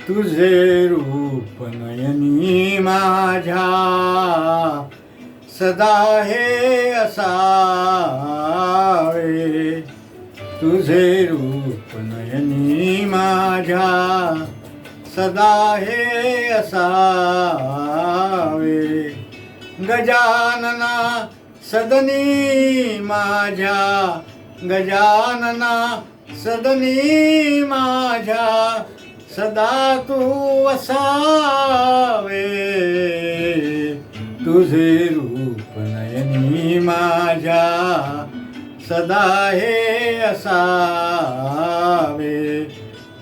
तुझे रूप नयनी माझ्या सदा हे असावे. तुझे रूप नयनी माझ्या सदा हे असावे. गजानना सदनी माझ्या गजानना सदनी माझ्या सदा तू असावे. तुझे रूप नयनी माझ्या सदा हे असावे.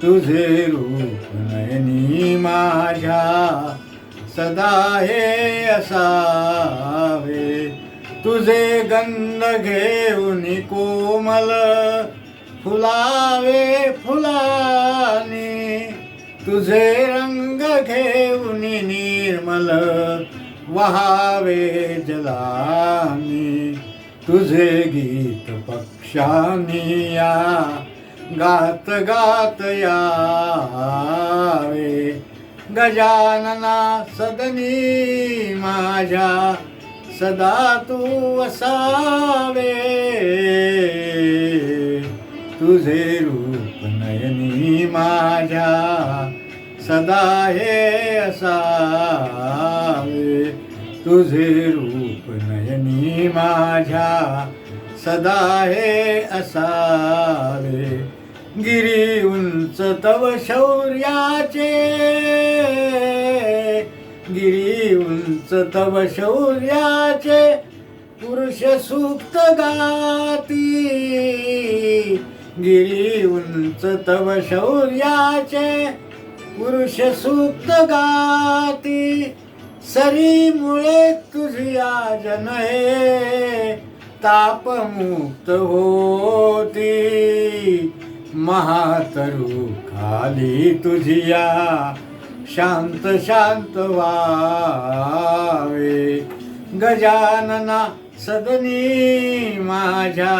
तुझे रूप नयनी माझ्या सदा हे असावे. तुझे गंध घेऊन कोमल फुलावे फुलानी. तुझे रंग घेऊन निर्मल वहावे जलानी. तुझे गीत पक्षानी या गात गात यावे. गजानना सदनी माझ्या सदा तू असावे. तुझे रूप नयनी माझ्या सदा हे असावे. तुझे रूप नयनी माझ्या सदा हे असावे. गिरी उंच तव शौर्याचे गिरी उंच तव शौर्याचे पुरुष सूक्त गाती. गिरी उंच तव शौर्याचे पुरुष सूक्त गाती. सरी मुळे तुझिया जन हे तापमुक्त होती. महातरू खाली तुझिया शांत शांत व्हावे. गजानना सदनी माझ्या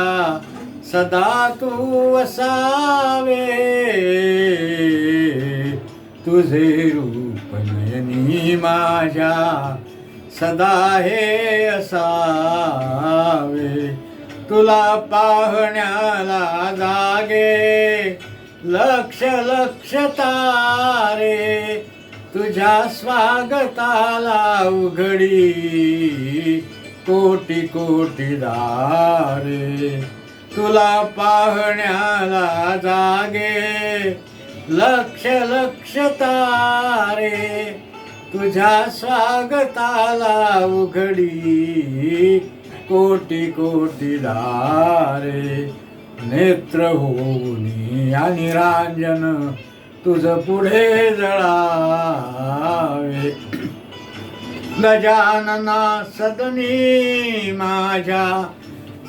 सदा तू असावे. तुझे रूप नयनी माझ्या सदा हे असावे. तुला पाहण्याला जागे लक्ष लक्ष तारे. तुझ्या स्वागताला उघडी कोटी कोटी दारे. तुला पाहण्याला जागे लक्ष लक्ष तारे. तुझ्या स्वागताला उघडी कोटी कोटी दारे. नेत्र होऊनी आणि रांजन तुझ पुढे जळावे. गजानना सदनी माझ्या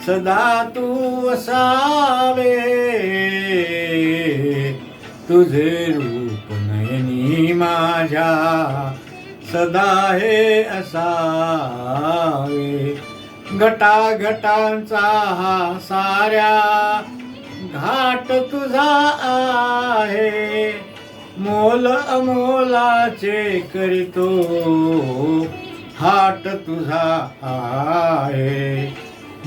सदा तू असावे. तुझे रूप नयनी माझ्या सदा हे असावे. घटाघटांचा हा साऱ्या घाट तुझा आहे. मोल अमोलाचे करीतो हाट तुझा आहे.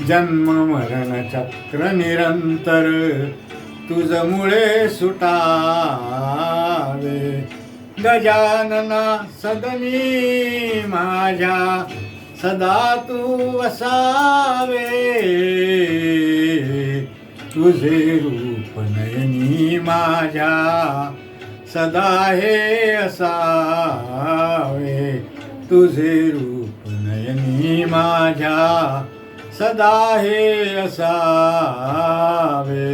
जन्म मरण चक्र निरंतर तुझ मुळे सुटावे. गजानना सदनी माझ्या सदा तू असावे. तुझे रूप नयनी माझ्या सदा हे असावे. तुझे रूप नयनी माझ्या सदा हे असावे.